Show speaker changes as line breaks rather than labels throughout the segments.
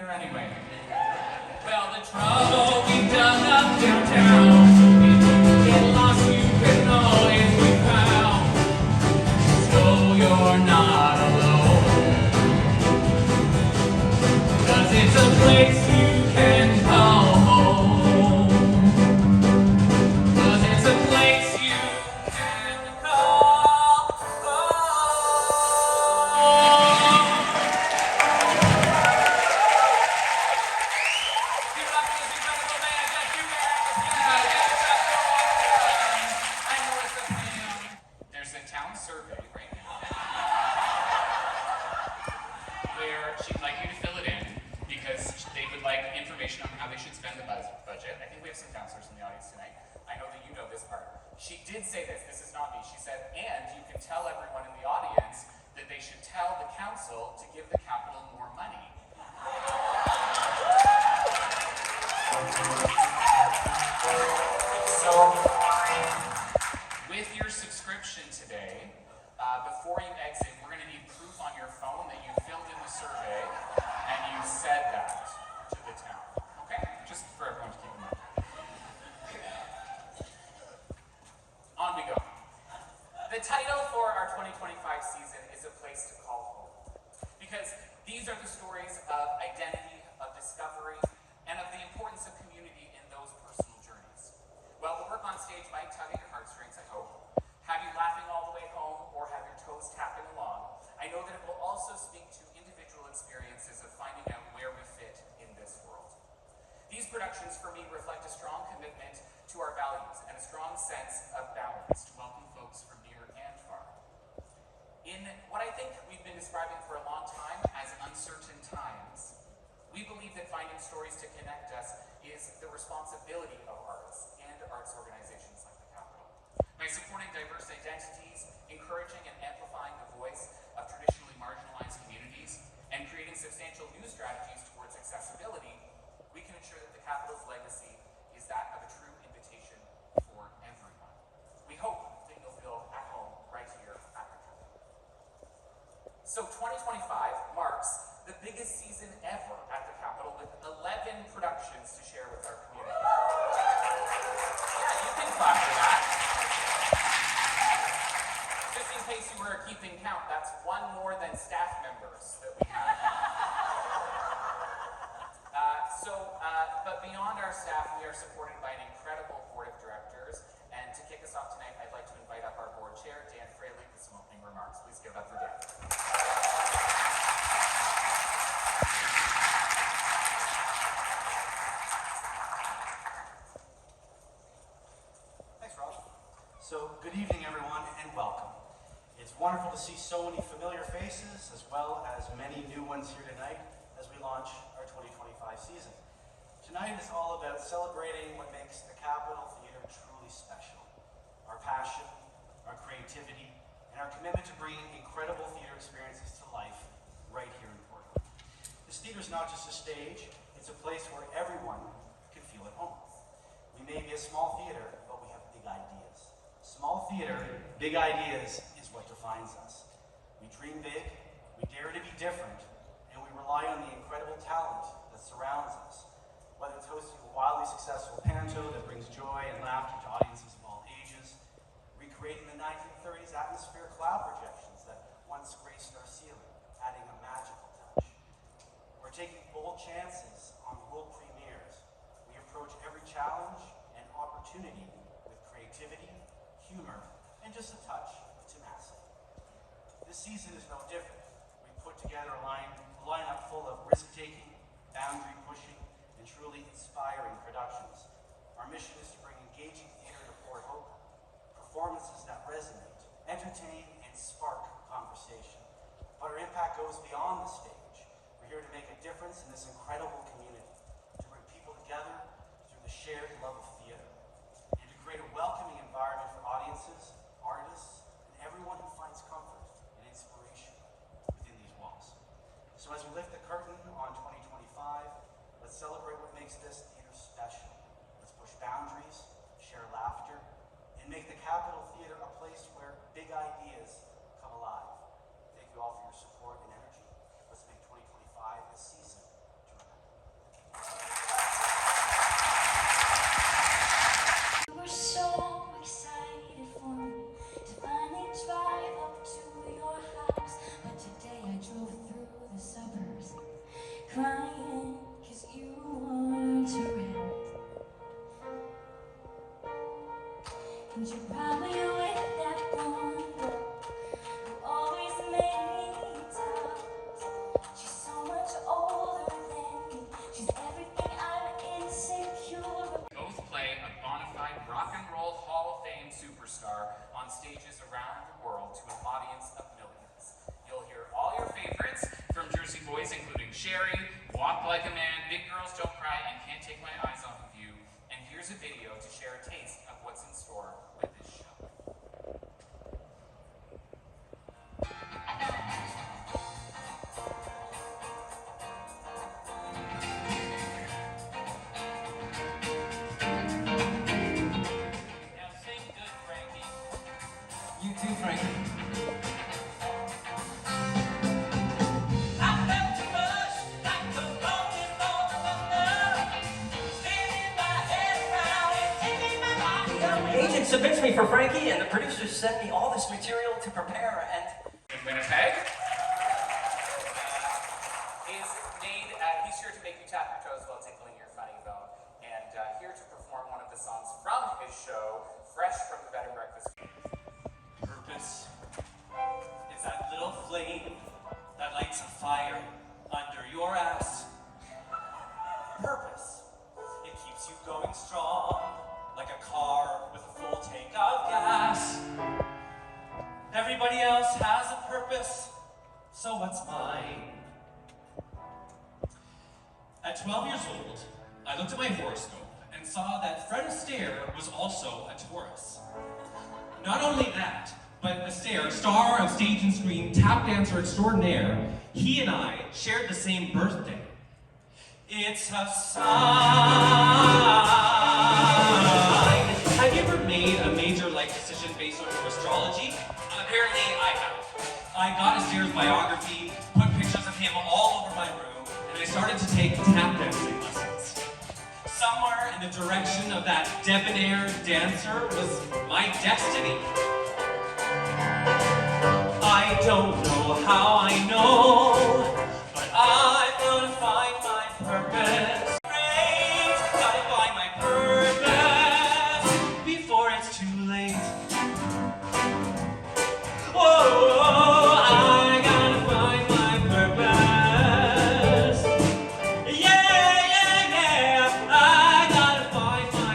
there anyway. Well, the trouble we've done up downtown. Get lost, you can always be found. So you're not alone. 'Cause it's a place you can call home. 'Cause it's a place you can call home. Give it up for this incredible band. Just you guys. Yeah, give it up for one. I'm Melissa Pam. There's a town survey right now where she'd like you to fill it in because they would like information on how they should spend the budget. I think we have some counselors in the audience tonight. I know that you know this part. She did say this. This is not me. She said, and you can tell everyone in the audience that they should tell the council to give the Capitol more money. So, with your subscription today, before you exit, we're going to need proof on your phone that you filled in the survey and you said that to the town. Okay? Just for everyone to keep in mind. On we go. The title for our 2025 season is A Place to Call Home. Because these are the stories of identity, of discovery, and of the importance of community in those personal journeys. Well, the work on stage might tug at your heartstrings, I hope, have you laughing all the way home, or have your toes tapping along. I know that it will also speak to individual experiences of finding out where we fit in this world. These productions, for me, reflect a strong commitment to our values and a strong sense of balance to welcome folks from near and far. In what I think we've been describing for a long time as uncertain times, we believe that finding stories to connect us is the responsibility of artists and arts organizations like the Capitol. By supporting diverse identities, encouraging and amplifying the voice of traditionally marginalized communities, and creating substantial new strategies towards accessibility, we can ensure that the Capitol's legacy is that of a true invitation for everyone. We hope that you'll feel at home right here at the Capitol. So 2025 marks the biggest season ever at the Capitol with 11 productions to share with our community. Yeah, you can clap for that. Just in case you were keeping count, that's one more than staff members that we have. But beyond our staff, we are supported by an incredible board of directors. And to kick us off tonight, I'd like to invite up our board chair, Dan Fraley, with some opening remarks. Please give it up for Dan.
Thanks, Rob. So, good evening, everyone, and welcome. It's wonderful to see so many familiar faces, as well as many new ones here tonight as we launch our 2025 season. Tonight is all about celebrating what makes the Capitol Theatre truly special. Our passion, our creativity, and our commitment to bringing incredible theatre experiences to life right here in Portland. This theatre is not just a stage, it's a place where everyone can feel at home. We may be a small theatre, but we have big ideas. Small theatre, big ideas is what defines us. We dream big, we dare to be different, and we rely on the incredible talent that surrounds us. Whether it's hosting a wildly successful panto that brings joy and laughter to audiences of all ages, recreating the 1930s atmospheric cloud projections that once graced our ceiling, adding a magical touch, or taking bold chances on world premieres, we approach every challenge and opportunity with creativity, humor, and just a touch of tenacity. This season is no different. We put together a lineup full of risk-taking, boundary-pushing, and truly inspiring productions. Our mission is to bring engaging theatre to Port Hope, performances that resonate, entertain, and spark conversation. But our impact goes beyond the stage. We're here to make a difference in this incredible community, to bring people together through the shared love of theatre, and to create a welcoming environment for audiences, artists, and everyone who finds comfort and inspiration within these walls. So as we lift the curtain on 2025, let's celebrate what makes this theatre special. Let's push boundaries, share laughter, and make the Capitol Theatre a place where big ideas come alive. Thank you all for your support and energy. Let's make 2025 a season to remember.
Sherry, Walk Like a Man, Big Girls Don't Cry, and Can't Take My Eyes Off of You. And here's a video to share a taste of what's in store with this show.
Now sing good, Frankie. You too, Frankie. Agent submits me for Frankie, and the producers sent me all this material to prepare, and
In Winnipeg is made, he's here to make you tap your toes while tickling your funny bone, and here to perform one of the songs from his show, fresh from the Bed and Breakfast.
purpose is that little flame that lights a fire under your ass. Purpose, it keeps you going strong, like a car with a full tank of gas. Everybody else has a purpose, so what's mine? At 12 years old, I looked at my horoscope and saw that Fred Astaire was also a Taurus. Not only that, but Astaire, star of stage and screen, tap dancer extraordinaire, he and I shared the same birthday. It's a sign. Have you ever made a major life decision based on your astrology? Apparently I have. I got Astaire's biography, put pictures of him all over my room, and I started to take tap dancing lessons. Somewhere in the direction of that debonair dancer was my destiny. I don't know how I know, but I'm gonna find my purpose. Great, gotta find my purpose before it's too late. Whoa, I gotta find my purpose. Yeah, I gotta find my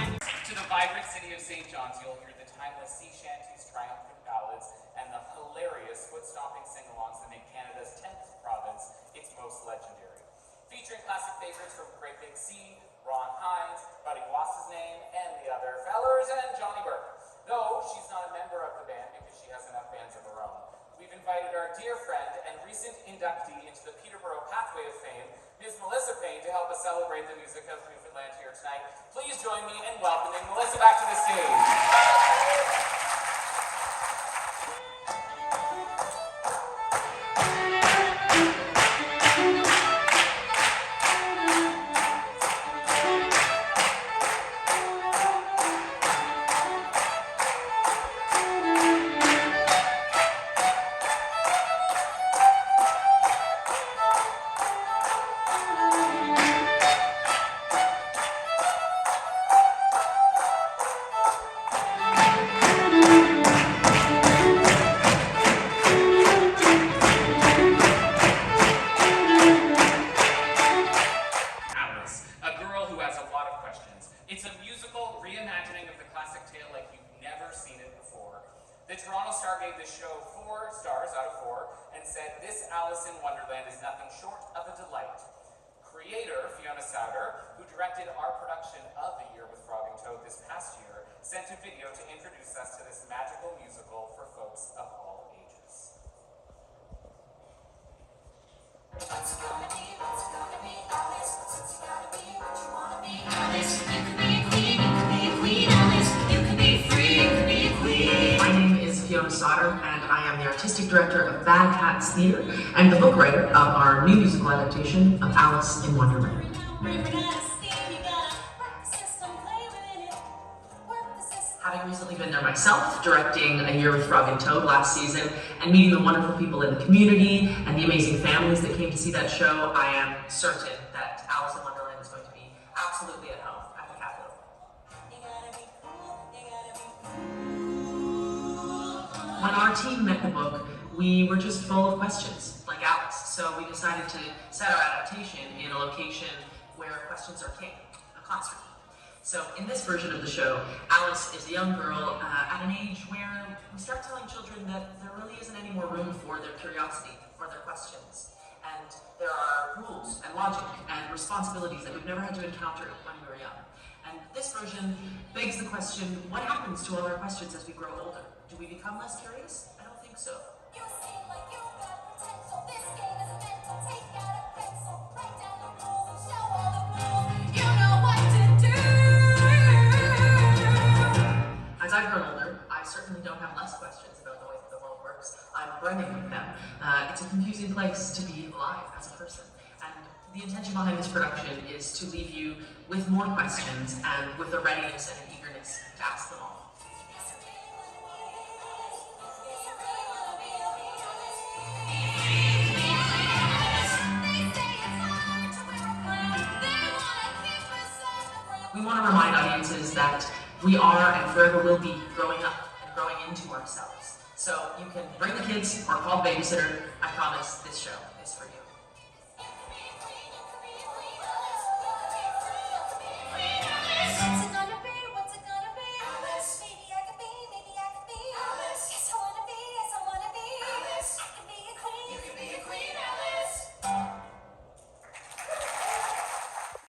To the vibrant city of St. John's, you'll hear the timeless sea shanties, triumphant ballads, and the hilarious foot-stomping sing-alongs that make Canada's 10th province its most legendary. Featuring classic favorites from Great Big Sea, Ron Hines, Buddy Wass's Name, and the other fellers, and Johnny Burke. Though she's not a member of the band because she has enough bands of her own. We've invited our dear friend and recent inductee into the Peterborough Pathway of Fame, Ms. Melissa Payne, to help us celebrate the music of Newfoundland here tonight. Please join me in welcoming Melissa back to the stage. Alice, a girl who has a lot of questions. It's a musical reimagining of the classic tale like you've never seen it before. The Toronto Star gave this show 4 stars out of 4 and said this Alice in Wonderland is nothing short of a delight. Creator Fiona Souder, who directed our production of The Year with Frog and Toad this past year, sent a video to introduce us to this magical musical for folks of all ages.
What's gonna be Alice? What's it gotta be what you wanna be Alice? You can be a queen, you can be a queen, Alice. You can be free, you can be a queen.
My name is Fiona Sauter, and I am the artistic director of Bad Hats Theatre and the book writer of our new musical adaptation of Alice in Wonderland. Having recently been there myself, directing A Year with Frog and Toad last season, and meeting the wonderful people in the community and the amazing families that came to see that show, I am certain that Alice in Wonderland is going to be absolutely at home at the Capitol. When our team met the book, we were just full of questions, like Alice, so we decided to set our adaptation in a location where questions are king, a classroom. So in this version of the show, Alice is a young girl at an age where we start telling children that there really isn't any more room for their curiosity or their questions. And there are rules and logic and responsibilities that we've never had to encounter when we were young. And this version begs the question, what happens to all our questions as we grow older? Do we become less curious? I don't think so.
You seem like you got potential. This game is mental. Take out a pencil, write down the rules, and show all the rules. You know what to do.
As I've grown older, I certainly don't have less questions about the way that the world works. I'm brimming with them. It's a confusing place to be alive as a person. And the intention behind this production is to leave you with more questions and with a readiness and an eagerness to ask them all. We want to remind audiences that we are and forever will be growing up and growing into ourselves. So you can bring the kids or call the babysitter. I promise this show is for you.